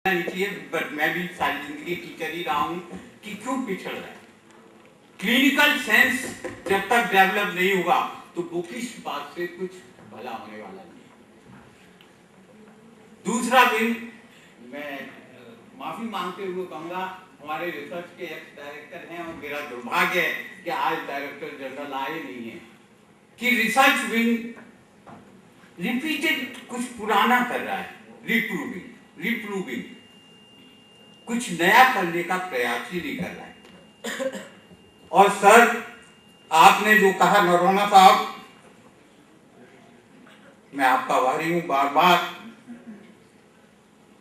इसलिए बट मैं भी सारी जिंदगी टीचर ही रहा हूँ कि क्यों पिछड़ रहा है। क्लिनिकल सेंस जब तक डेवलप नहीं होगा तो बुकिश बात से कुछ भला होने वाला नहीं है। दूसरा विंग, मैं माफी मांगते हुए कहूंगा, हमारे रिसर्च के एक्स डायरेक्टर हैं और मेरा दुर्भाग्य है कि आज डायरेक्टर जनरल आए नहीं है, कि रिसर्च विंग रिपीटेड कुछ पुराना कर रहा है, रिप्रूविंग कुछ नया करने का प्रयास ही नहीं कर रहा है। और सर, आपने जो कहा नरोना साहब, मैं आपका आभारी हूं बार बार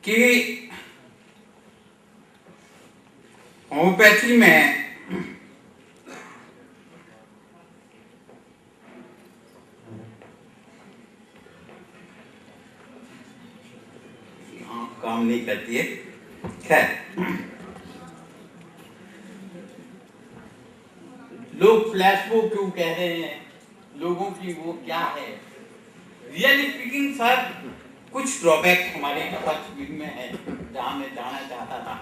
कि होम्योपैथी में काम नहीं करती है। खैर, लोग फ्लैशबो क्यों कह रहे हैं, लोगों की वो क्या है। रियली स्पीकिंग सर, कुछ ड्रॉबैक हमारे रिसर्च विंग में है जहां मैं जाना चाहता था,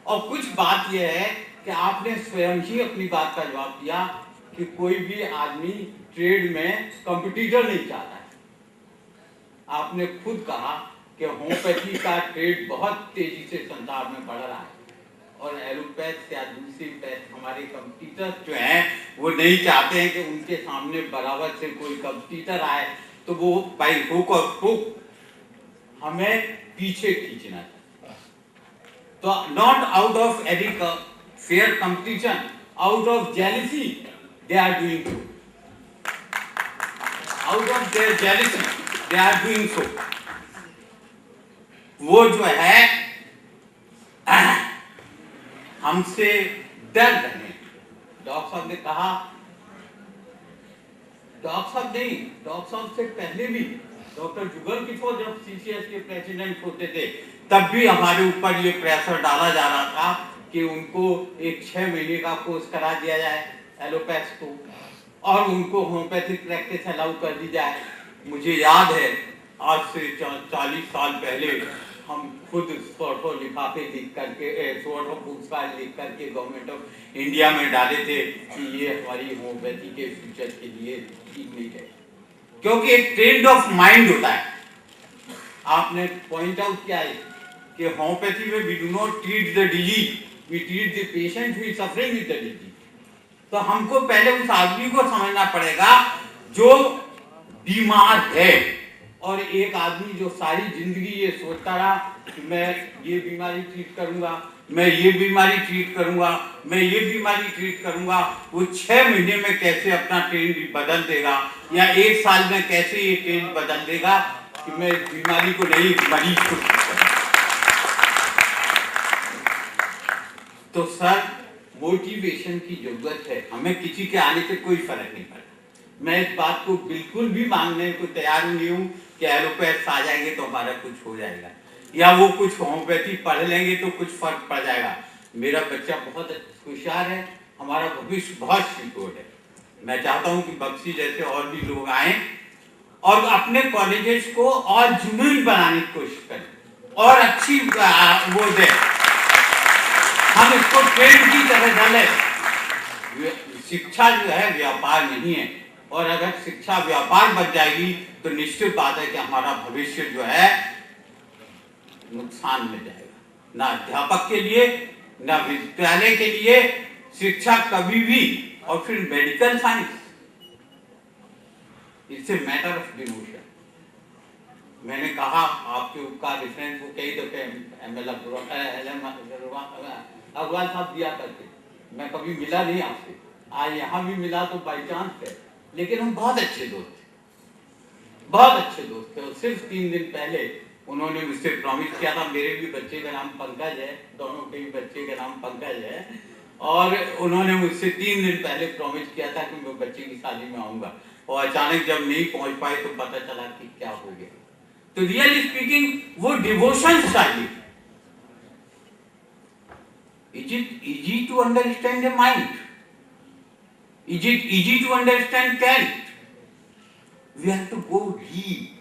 और कुछ बात यह है कि आपने स्वयं ही अपनी बात का जवाब दिया कि कोई भी आदमी ट्रेड में कंपटीटर नहीं चाहता है। आपने खुद कहा कि होम्योपैथी का ट्रेड बहुत तेजी से संसार में बढ़ रहा है और एलोपैथ या दूसरी पैथ हमारे कंपटीटर जो हैं वो नहीं चाहते हैं कि उनके सामने बराबर से कोई कंपटीटर आए तो वो बाई हुक और क्रुक हमें पीछे खींचना चाहते हैं। तो not out of any fair competition, out of jealousy they are doing so, out of their jealousy they are doing so. वो जो है हमसे डर रहे। डॉक्टर साहब ने कहा, डॉक्टर साहब नहीं, डॉक्टर साहब से पहले भी डॉक्टर जुगल किशोर जब सीसीएस के प्रेसिडेंट होते थे तब भी हमारे ऊपर ये प्रेशर डाला जा रहा था कि उनको एक 6 महीने का कोर्स करा दिया जाए एलोपैथ को और उनको होम्योपैथिक प्रैक्टिस अलाउ कर दी जाए। मुझे याद है आज से 40 साल पहले हम खुद शॉर्ट ऑफ लिफाफे लिख करके, शॉर्ट ऑफ पुरस्कार लिख करके गवर्नमेंट ऑफ इंडिया में डाले थे कि ये हमारी होम्योपैथी के फ्यूचर के लिए ठीक नहीं है, क्योंकि एक ट्रेंड ऑफ माइंड होता है। आपने पॉइंट आउट किया है कि होम्योपैथी में we do not treat the disease, we treat the patient who is suffering with the disease. तो हमको पहले उस आदमी को समझना पड़ेगा जो बीमार है, और एक आदमी जो सारी जिंदगी ये सोचता रहा कि मैं ये बीमारी ट्रीट करूंगा, मैं ये बीमारी ट्रीट करूंगा, मैं ये बीमारी ट्रीट करूंगा, वो 6 महीने में कैसे अपना ट्रेंड बदल देगा या 1 साल में कैसे ये ट्रेंड बदल देगा कि मैं बीमारी को नहीं, मरीज को ठीक करूंगा। तो सर, मोटिवेशन की जरूरत है। हमें किसी के आने से कोई फर्क नहीं पड़ता। मैं इस बात को बिल्कुल भी मांगने को तैयार नहीं हूँ कि एलोपैथ आ जाएंगे तो हमारा कुछ हो जाएगा या वो कुछ होम्योपैथी पढ़ लेंगे तो कुछ फर्क पड़ जाएगा। मेरा बच्चा बहुत होशियार है, हमारा भविष्य बहुत सिक्योर है। मैं चाहता हूँ कि बख्शी जैसे और भी लोग आए और अपने कॉलेजेस को और जुनून बनाने की कोशिश करें और अच्छी वो दे, हम इसको ट्रेंड की तरह डालें। शिक्षा जो है व्यापार नहीं है, और अगर शिक्षा व्यापार बन जाएगी तो निश्चित बात है कि हमारा भविष्य जो है नुकसान में जाएगा। ना अध्यापक के लिए, ना विद्यालय के लिए शिक्षा कभी भी। और फिर medical science, it's a matter of devotion. मैंने कहा आपके उपकार रेफरेंस को कई दफे एमएल अग्रवाल साहब दिया करते, मैं कभी मिला नहीं आपसे, आज यहाँ भी मिला तो बाई चांस है, लेकिन हम बहुत अच्छे दोस्त थे, बहुत अच्छे दोस्त थे। और सिर्फ 3 दिन पहले उन्होंने मुझसे प्रॉमिस किया था, मेरे भी बच्चे का नाम पंकज है, दोनों के भी बच्चे का नाम पंकज है, और उन्होंने मुझसे 3 दिन पहले प्रॉमिस किया था कि मैं बच्चे की शादी में आऊंगा, और अचानक जब नहीं पहुंच पाए तो पता चला कि क्या हो गया। तो रियली स्पीकिंग वो डिवोशन चाहिए। Is it easy to understand a mind? Is it easy to understand Kant? We have to go deep.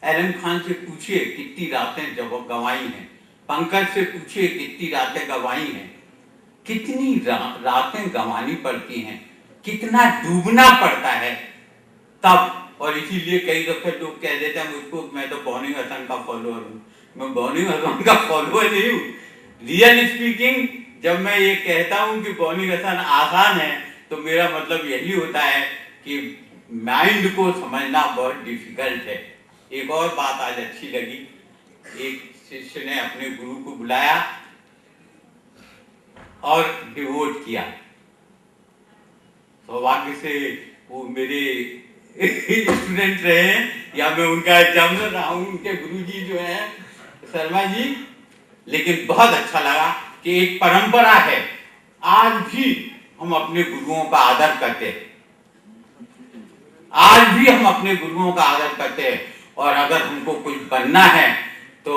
Alan Khan से पूछिए कितनी रातें जब गंवाई हैं, पंकज से पूछिए कितनी रातें गंवाई हैं, कितनी रातें गंवानी पड़ती हैं, कितना डूबना पड़ता है तब। और इसीलिए कई दफे लोग कह देते हैं मुझको, मैं तो बॉनी हसन का फॉलोअर हूँ। मैं बॉनी हसन का फॉलोअर नहीं हूँ। रियल स्पीकिंग, जब मैं ये कहता हूँ कि बॉनी हसन आसान है, तो मेरा मतलब यही होता है कि माइंड को समझना बहुत डिफिकल्ट है। एक और बात आज अच्छी लगी, एक शिष्य ने अपने गुरु को बुलाया और डिवोट किया। सौभाग्य से वो मेरे स्टूडेंट रहे हैं या मैं उनका एग्जामिनर रहा हूँ, उनके गुरुजी जो है शर्मा जी। लेकिन बहुत अच्छा लगा कि एक परंपरा है, आज भी हम अपने गुरुओं का आदर करते हैं, आज भी हम अपने गुरुओं का आदर करते हैं। और अगर हमको कुछ बनना है तो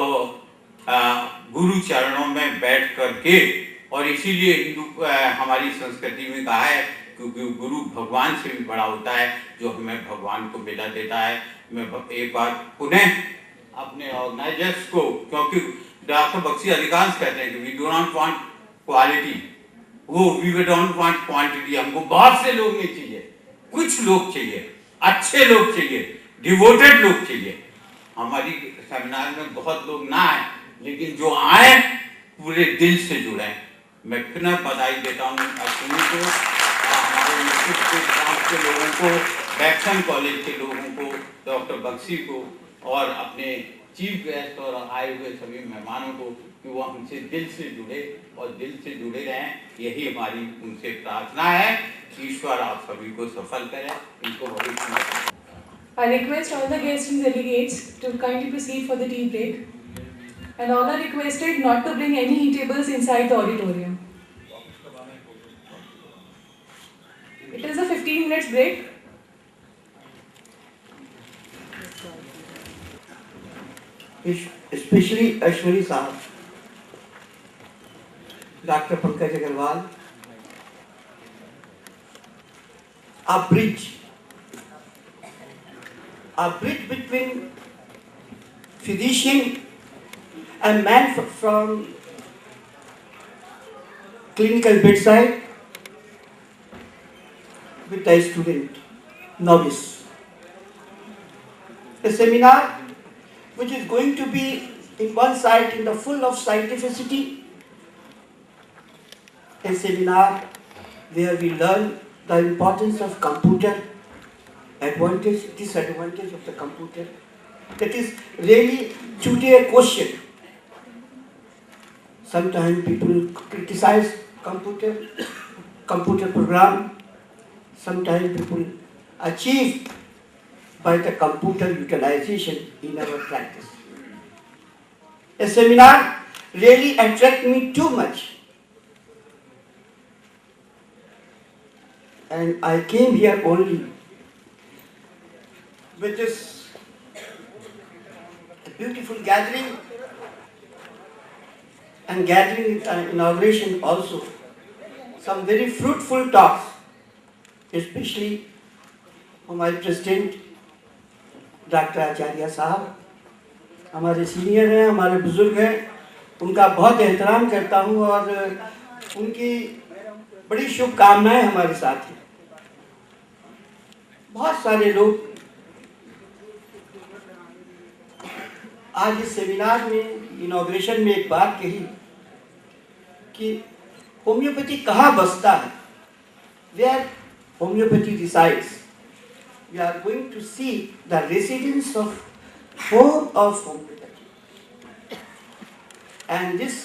गुरु चरणों में बैठ करके, और इसीलिए हिंदू हमारी संस्कृति में कहा है क्योंकि गुरु भगवान से भी बड़ा होता है, जो हमें भगवान को मिला देता है। मैं एक बार पुनः अपने ऑर्गेनाइजर्स को, क्योंकि डॉक्टर बख्शी अधिकांश कहते हैं कि we do not want quality, we don't want quantity. हमको बहुत से लोग नहीं चाहिए, कुछ लोग चाहिए, अच्छे लोग चाहिए, डिवोटेड लोग चाहिए। हमारी सेमिनार में बहुत लोग ना आए, लेकिन जो आए पूरे दिल से जुड़े। मैं पुनः बधाई देता हूँ अश्विनी को, हमारे इंस्टीट्यूट के लोगों को, वैक्सन कॉलेज के लोगों को, डॉक्टर बख्शी को, और अपने चीफ गेस्ट और आए हुए सभी मेहमानों को कि वो हमसे दिल से जुड़े और दिल से जुड़े रहें। यही हमारी उनसे प्रार्थना है। ईश्वर आप सभी को सफल करें। इनको भविष्य। I request all the guests and delegates to kindly proceed for the tea break, and all are requested not to bring any eatables inside the auditorium. It is a 15 minutes break. Especially Ashwini Sahab, Dr. Pankaj Agarwal, a bridge between physician and man from clinical bedside with a student, novice. A seminar which is going to be in one side in the full of scientificity, a seminar where we learn the importance of computer, advantage, disadvantage of the computer. That is really today a question. Sometimes people criticize computer program. Sometimes people achieve by the computer utilization in our practice. A seminar really attracted me too much. And I came here only with this beautiful gathering and gathering inauguration also. Some very fruitful talks, especially from my president, doctor Acharya साहब, हमारे senior हैं, हमारे बुजुर्ग हैं, उनका बहुत एहतराम करता हूँ और उनकी बड़ी शुभकामनाएं हमारे साथ हैं। बहुत सारे लोग आज इस सेमिनार में इनॉग्रेशन में एक बात कही कि होम्योपैथी कहाँ बसता है, where homeopathy resides. We are going to see the residence of home of homeopathy. And this,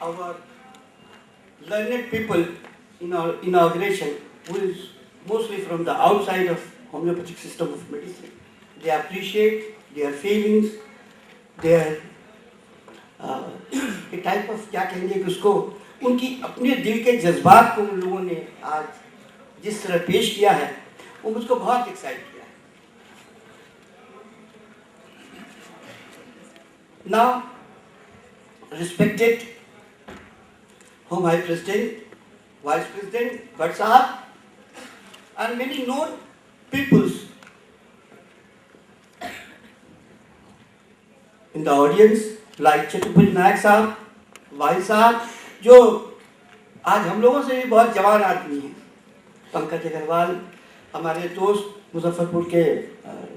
our learned people in our inauguration, who is mostly from the outside of homeopathic system of medicine, they appreciate their feelings, their a type of क्या कहेंगे कि उसको उनकी अपने दिल के जज्बात को उन लोगों ने आज जिस तरह पेश किया है वो मुझको बहुत एक्साइट किया है। Now, respected Home High President, Vice President Bhatt Sahab, and many known peoples in the audience, like चतुर्भुज नायक साहब, भाई साहब, जो आज हम लोगों से भी बहुत जवान आदमी हैं, पंकज अग्रवाल हमारे दोस्त मुजफ्फरपुर के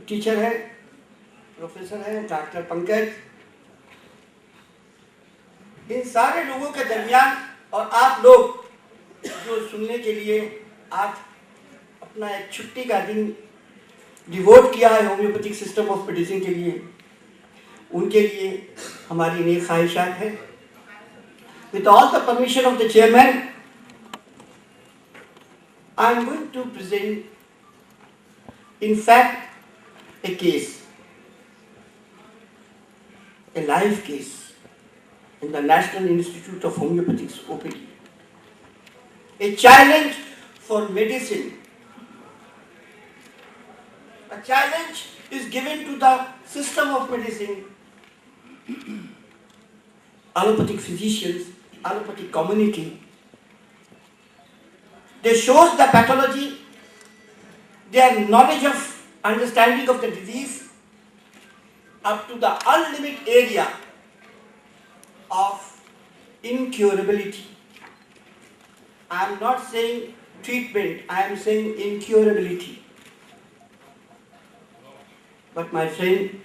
टीचर हैं, प्रोफेसर हैं, डॉक्टर पंकज, इन सारे लोगों के दरमियान और आप लोग जो सुनने के लिए आज अपना एक छुट्टी का दिन डिवोट किया है होम्योपैथिक सिस्टम ऑफ मेडिसिन के लिए, उनके लिए हमारी नेक ख्वाहिशात है। With all the permission of the chairman, I am going to present in fact a case, a live case in the National Institute of Homeopathics OPD, a challenge for medicine. A challenge is given to the system of medicine, allopathic physicians, allopathic community. They shows the pathology, their knowledge of understanding of the disease up to the unlimited area of incurability. I am not saying treatment, I am saying incurability. But my friend,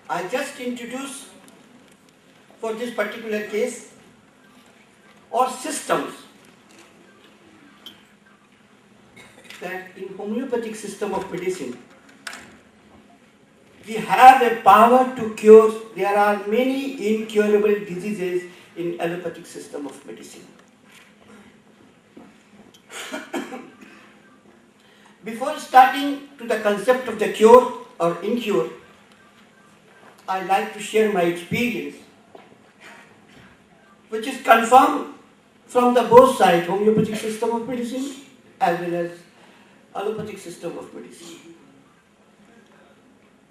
I just introduce for this particular case or systems, that in homeopathic system of medicine, we have a power to cure. There are many incurable diseases in allopathic system of medicine. Before starting to the concept of the cure or incure, I like to share my experience, which is confirmed from the both sides, homeopathic system of medicine as well as allopathic system of medicine.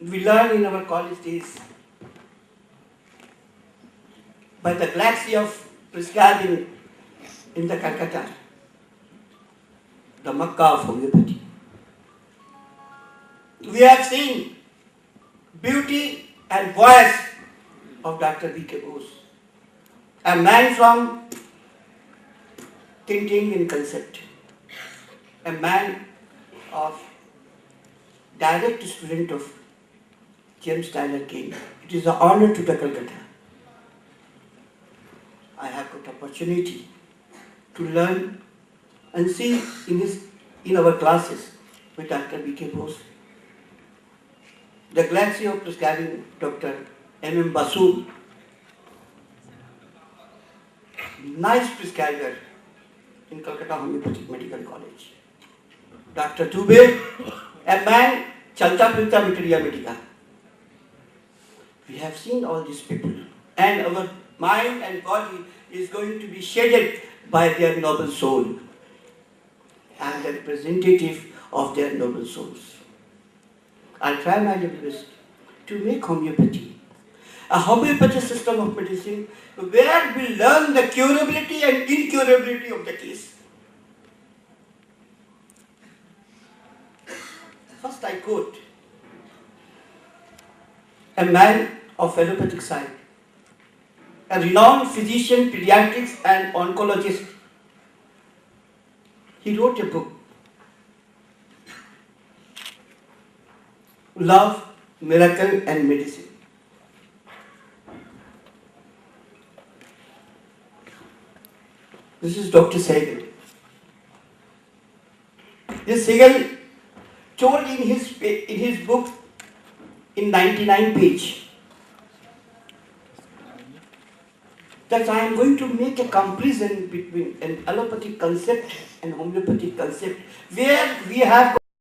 We learn in our college days by the galaxy of prescribing in the Calcutta, the Makkah of homeopathy. We have seen beauty and voice of Dr. B.K. Bose, a man from thinking in concept, a man of direct student of James Tyler King. It is an honor to the Calcutta. I have got opportunity to learn and see in our classes with Dr. B.K. Bose, the galaxy of prescribing Dr. M.M. Basu, nice prescriber in Calcutta Homeopathic Medical College. Dr. Dubey, a man, Chalta Pilta Mitiria Medica. We have seen all these people, and our mind and body is going to be shaded by their noble soul and the representative of their noble souls. I'll try my level best to make homeopathy a homeopathic system of medicine where we learn the curability and incurability of the case. First I quote a man of allopathic side, a renowned physician, pediatrics and oncologist. He wrote a book, Love, Miracle and Medicine. This is Dr. Sehgal. This Sehgal told in his book in 99 pages that I am going to make a comparison between an allopathic concept and homeopathic concept, where we have